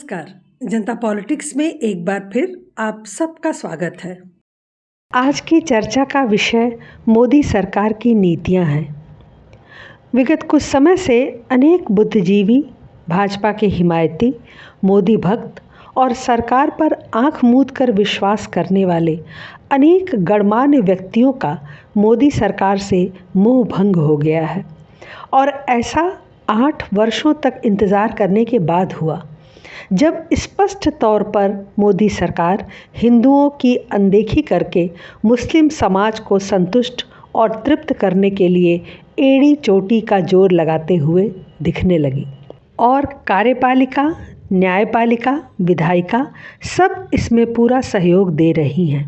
नमस्कार। जनता पॉलिटिक्स में एक बार फिर आप सबका स्वागत है। आज की चर्चा का विषय मोदी सरकार की नीतियां हैं। विगत कुछ समय से अनेक बुद्धिजीवी, भाजपा के हिमायती, मोदी भक्त और सरकार पर आंख मूंद कर विश्वास करने वाले अनेक गणमान्य व्यक्तियों का मोदी सरकार से मोह भंग हो गया है और ऐसा 8 वर्षों तक इंतज़ार करने के बाद हुआ, जब स्पष्ट तौर पर मोदी सरकार हिंदुओं की अनदेखी करके मुस्लिम समाज को संतुष्ट और तृप्त करने के लिए एड़ी चोटी का जोर लगाते हुए दिखने लगी और कार्यपालिका, न्यायपालिका, विधायिका सब इसमें पूरा सहयोग दे रही हैं।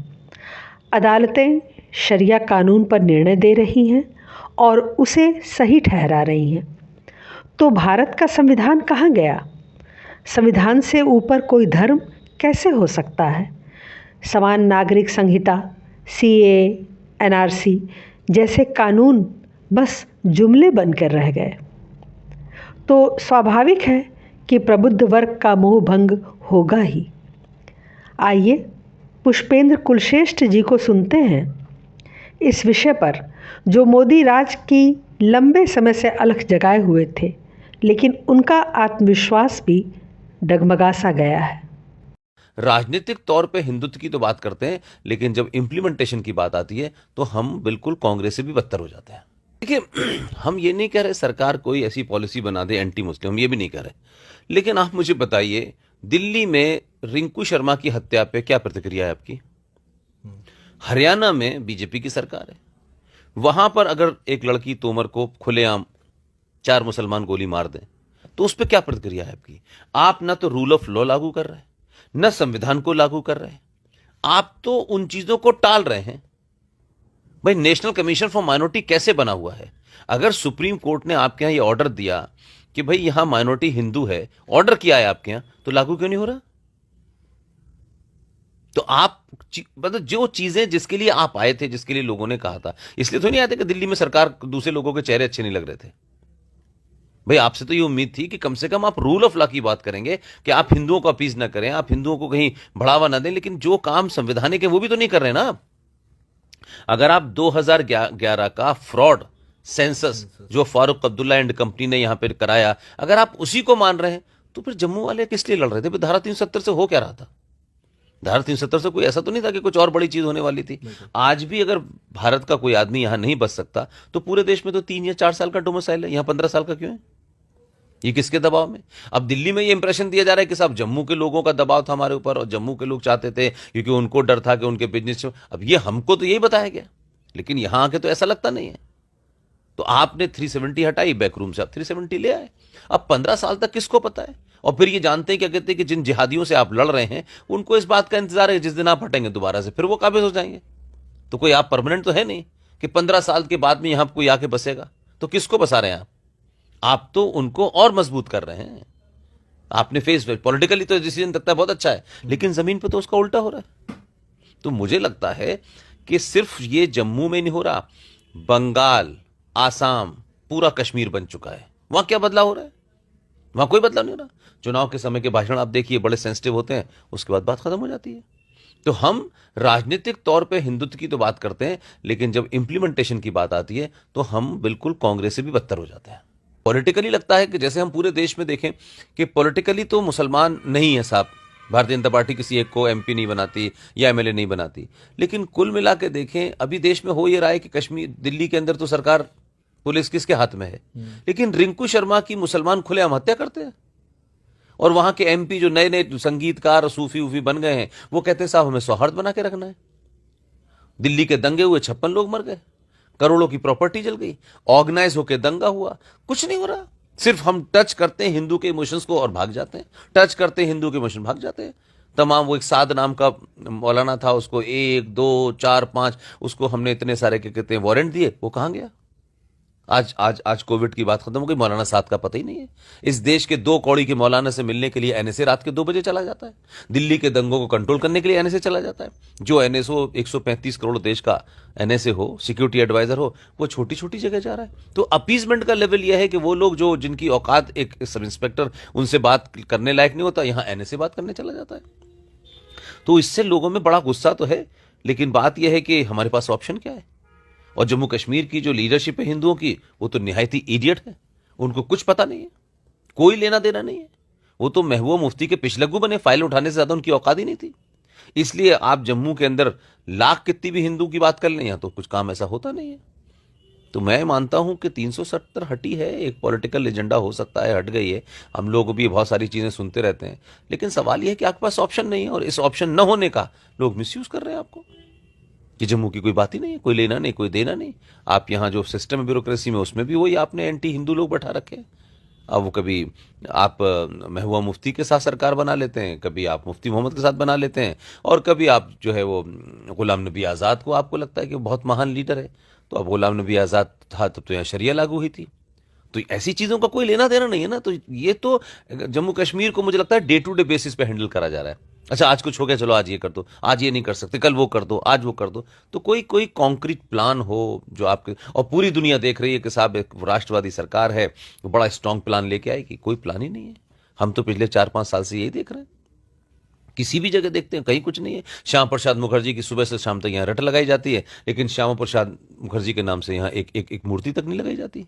अदालतें शरिया कानून पर निर्णय दे रही हैं और उसे सही ठहरा रही हैं। तो भारत का संविधान कहाँ गया? संविधान से ऊपर कोई धर्म कैसे हो सकता है? समान नागरिक संहिता, सीए, एनआरसी जैसे कानून बस जुमले बनकर रह गए। तो स्वाभाविक है कि प्रबुद्ध वर्ग का मोह भंग होगा ही। आइए पुष्पेंद्र कुलश्रेष्ठ जी को सुनते हैं इस विषय पर, जो मोदी राज की लंबे समय से अलख जगाए हुए थे, लेकिन उनका आत्मविश्वास भी डगमगा सा गया है। राजनीतिक तौर पे हिंदुत्व की तो बात करते हैं, लेकिन जब इंप्लीमेंटेशन की बात आती है तो हम बिल्कुल कांग्रेस से भी बदतर हो जाते हैं। देखिए, हम ये नहीं कह रहे सरकार कोई ऐसी पॉलिसी बना दे एंटी मुस्लिम, हम ये भी नहीं कह रहे, लेकिन आप मुझे बताइए, दिल्ली में रिंकू शर्मा की हत्या पे क्या प्रतिक्रिया है आपकी? हरियाणा में बीजेपी की सरकार है, वहां पर अगर एक लड़की तोमर को खुलेआम 4 मुसलमान गोली मार दें तो उस पर क्या प्रतिक्रिया है आपकी? आप ना तो रूल ऑफ लॉ लागू कर रहे हैं, न संविधान को लागू कर रहे हैं, आप तो उन चीजों को टाल रहे हैं। भाई, नेशनल कमीशन फॉर माइनॉरिटी कैसे बना हुआ है? अगर सुप्रीम कोर्ट ने आपके यहां ये ऑर्डर दिया कि भाई यहां माइनॉरिटी हिंदू है, ऑर्डर किया है आपके यहां, तो लागू क्यों नहीं हो रहा? तो आप मतलब जो चीजें जिसके लिए आप आए थे, जिसके लिए लोगों ने कहा था, इसलिए तो नहीं आते कि दिल्ली में सरकार दूसरे लोगों के चेहरे अच्छे नहीं लग रहे थे। भाई, आपसे तो ये उम्मीद थी कि कम से कम आप रूल ऑफ लॉ की बात करेंगे, कि आप हिंदुओं को अपीज ना करें, आप हिंदुओं को कहीं बढ़ावा ना दें, लेकिन जो काम संवैधानिक है वो भी तो नहीं कर रहे ना आप। अगर आप 2011 का फ्रॉड सेंसस जो फारूक अब्दुल्ला एंड कंपनी ने यहां पर कराया, अगर आप उसी को मान रहे हैं, तो फिर जम्मू वाले किस लिए लड़ रहे थे? धारा 370 से हो क्या रहा था? धारा 370 से कोई ऐसा तो नहीं था कि कुछ और बड़ी चीज होने वाली थी। आज भी अगर भारत का कोई आदमी यहां नहीं बच सकता, तो पूरे देश में तो 3 या 4 साल का डोमिसाइल है, यहां 15 साल का क्यों है? ये किसके दबाव में? अब दिल्ली में ये इंप्रेशन दिया जा रहा है कि साहब जम्मू के लोगों का दबाव था हमारे ऊपर, और जम्मू के लोग चाहते थे क्योंकि उनको डर था कि उनके बिजनेस। अब ये हमको तो यही बताया गया, लेकिन यहां आके तो ऐसा लगता नहीं है। तो आपने 370 हटाई बैकरूम से, आप 370 ले आए। अब 15 साल तक किसको पता है? और फिर ये जानते हैं, क्या कहते हैं कि जिन जिहादियों से आप लड़ रहे हैं उनको इस बात का इंतजार है जिस दिन आप हटेंगे दोबारा से, फिर वो काबिज हो जाएंगे। तो कोई आप परमानेंट तो है नहीं कि 15 साल के बाद में यहां कोई आके बसेगा। तो किसको बसा रहे हैं आप तो उनको और मजबूत कर रहे हैं। आपने फेस पॉलिटिकली तो डिसीजन लगता है बहुत अच्छा है, लेकिन जमीन पर तो उसका उल्टा हो रहा है। तो मुझे लगता है कि सिर्फ ये जम्मू में नहीं हो रहा, बंगाल, आसाम, पूरा कश्मीर बन चुका है। वहां क्या बदलाव हो रहा है? वहां कोई बदलाव नहीं हो रहा। चुनाव के समय के भाषण आप देखिए, बड़े सेंसिटिव होते हैं, उसके बाद बात खत्म हो जाती है। तो हम राजनीतिक तौर पे हिंदुत्व की तो बात करते हैं, लेकिन जब इंप्लीमेंटेशन की बात आती है तो हम बिल्कुल कांग्रेस से भी बदतर हो जाते हैं। पॉलिटिकली लगता है कि जैसे हम पूरे देश में देखें कि पॉलिटिकली तो मुसलमान नहीं है साहब, भारतीय जनता पार्टी किसी एक को एमपी नहीं बनाती या एमएलए नहीं बनाती, लेकिन कुल मिला के देखें अभी देश में हो ये रहा है कि कश्मीर, दिल्ली के अंदर तो सरकार, पुलिस किसके हाथ में है, लेकिन रिंकू शर्मा की मुसलमान खुलेआम हत्या करते हैं। और वहां के एमपी जो नए नए संगीतकार और सूफी उफी बन गए हैं, वो कहते हैं साहब हमें सौहार्द बना के रखना है। दिल्ली के दंगे हुए, 56 लोग मर गए, करोड़ों की प्रॉपर्टी जल गई, ऑर्गेनाइज होकर दंगा हुआ, कुछ नहीं हो रहा। सिर्फ हम टच करते हैं हिंदू के इमोशंस को और भाग जाते हैं, टच करते हैं हिंदू के इमोशन, भाग जाते हैं। तमाम, वो एक साद नाम का मौलाना था, उसको 1, 2, 4, 5 उसको हमने इतने सारे क्या कहते हैं वारंट दिए, वो कहां गया? आज आज आज कोविड की बात खत्म हो गई, मौलाना साद का पता ही नहीं है। इस देश के 2 कौड़ी के मौलाना से मिलने के लिए एनएसए रात के 2 बजे चला जाता है। दिल्ली के दंगों को कंट्रोल करने के लिए एनएसए चला जाता है। जो एनएसओ 135 करोड़ देश का एनएसए हो, सिक्योरिटी एडवाइजर हो, वो छोटी छोटी जगह जा रहा है। तो अपीजमेंट का लेवल यह है कि वो लोग जो जिनकी औकात एक सब इंस्पेक्टर उनसे बात करने लायक नहीं होता, यहां एनएसए बात करने चला जाता है। तो इससे लोगों में बड़ा गुस्सा तो है, लेकिन बात यह है कि हमारे पास ऑप्शन क्या है। और जम्मू कश्मीर की जो लीडरशिप है हिंदुओं की, वो तो निहायत ही इडियट है। उनको कुछ पता नहीं है, कोई लेना देना नहीं है। वो तो महबूबा मुफ्ती के पिछलग्गू बने, फाइल उठाने से ज्यादा उनकी औकात ही नहीं थी। इसलिए आप जम्मू के अंदर लाख कितनी भी हिंदू की बात कर लें, यहां तो कुछ काम ऐसा होता नहीं है। तो मैं मानता हूं कि 370 हटी है, एक पॉलिटिकल एजेंडा हो सकता है हट गई है। हम लोग भी बहुत सारी चीजें सुनते रहते हैं, लेकिन सवाल यह है कि आपके पास ऑप्शन नहीं है, और इस ऑप्शन न होने का लोग मिसयूज कर रहे हैं आपको कि जम्मू की कोई बात ही नहीं है, कोई लेना नहीं, कोई देना नहीं। आप यहाँ जो सिस्टम है ब्यूरोक्रेसी में, उसमें भी वही आपने एंटी हिंदू लोग बैठा रखे हैं। अब वो कभी आप महबूबा मुफ्ती के साथ सरकार बना लेते हैं, कभी आप मुफ्ती मोहम्मद के साथ बना लेते हैं, और कभी आप जो है वो गुलाम नबी आज़ाद को आपको लगता है कि वो बहुत महान लीडर है। तो अब गुलाम नबी आज़ाद था तब तो यहाँ शरिया लागू हुई थी। तो ऐसी चीज़ों का कोई लेना देना नहीं है ना। तो ये तो जम्मू कश्मीर को मुझे लगता है डे टू डे बेसिस पे हैंडल करा जा रहा है। अच्छा, आज कुछ हो गया, चलो आज ये कर दो, आज ये नहीं कर सकते, कल वो कर दो, आज वो कर दो। तो कोई कॉन्क्रीट प्लान हो जो आपके, और पूरी दुनिया देख रही है कि साहब एक राष्ट्रवादी सरकार है, वो बड़ा स्ट्रांग प्लान लेके आएगी, कोई प्लान ही नहीं है। हम तो पिछले 4-5 साल से यही देख रहे हैं। किसी भी जगह देखते हैं कहीं कुछ नहीं है। श्यामा प्रसाद मुखर्जी की सुबह से शाम तक यहाँ रट लगाई जाती है, लेकिन श्यामा प्रसाद मुखर्जी के नाम से यहाँ एक मूर्ति तक नहीं लगाई जाती,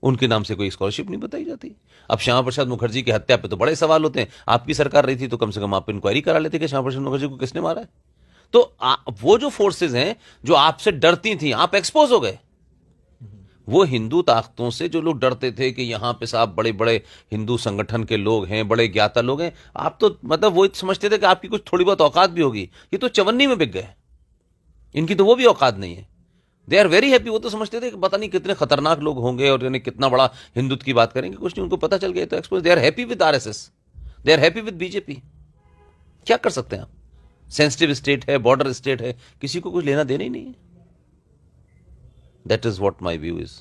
उनके नाम से कोई स्कॉलरशिप नहीं बताई जाती। अब श्यामा प्रसाद मुखर्जी की हत्या पे तो बड़े सवाल होते हैं। आपकी सरकार रही थी तो कम से कम आप इंक्वायरी करा लेते कि श्यामा प्रसाद मुखर्जी को किसने मारा है। तो वो जो फोर्सेज हैं जो आपसे डरती थी, आप एक्सपोज हो गए। वो हिंदू ताकतों से जो लोग डरते थे कि यहां पे साहब बड़े बड़े हिंदू संगठन के लोग हैं, बड़े ज्ञाता लोग हैं, आप तो मतलब वो समझते थे कि आपकी कुछ थोड़ी बहुत औकात भी होगी। ये तो चवन्नी में बिक गए, इनकी तो वो भी औकात नहीं है। They are very happy. वो तो समझते थे कि पता नहीं कितने खतरनाक लोग होंगे और यानी कितना बड़ा हिंदुत्व की बात करेंगे, कुछ नहीं, उनको पता चल गया तो expose. They are happy with RSS, they are happy with BJP. क्या कर सकते हैं आप? सेंसिटिव स्टेट है, बॉर्डर स्टेट है, किसी को कुछ लेना देना ही नहीं है। That is what my view is.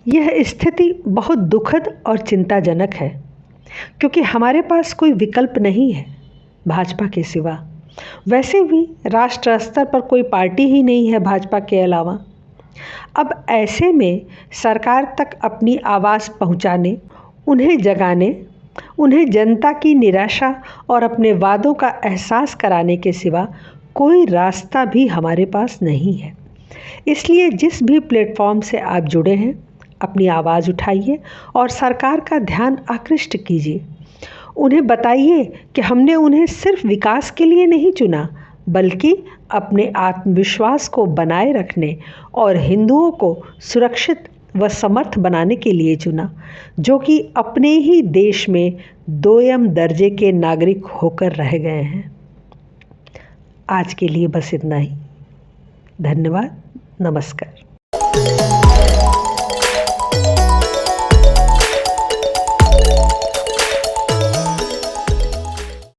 यह स्थिति बहुत दुखद और चिंताजनक है, क्योंकि हमारे पास कोई विकल्प नहीं है भाजपा के सिवा। वैसे भी राष्ट्र स्तर पर कोई पार्टी ही नहीं है भाजपा के अलावा। अब ऐसे में सरकार तक अपनी आवाज़ पहुंचाने, उन्हें जगाने, उन्हें जनता की निराशा और अपने वादों का एहसास कराने के सिवा कोई रास्ता भी हमारे पास नहीं है। इसलिए जिस भी प्लेटफॉर्म से आप जुड़े हैं, अपनी आवाज़ उठाइए और सरकार का ध्यान आकृष्ट कीजिए। उन्हें बताइए कि हमने उन्हें सिर्फ विकास के लिए नहीं चुना, बल्कि अपने आत्मविश्वास को बनाए रखने और हिंदुओं को सुरक्षित व समर्थ बनाने के लिए चुना, जो कि अपने ही देश में दोयम दर्जे के नागरिक होकर रह गए हैं। आज के लिए बस इतना ही। धन्यवाद। नमस्कार।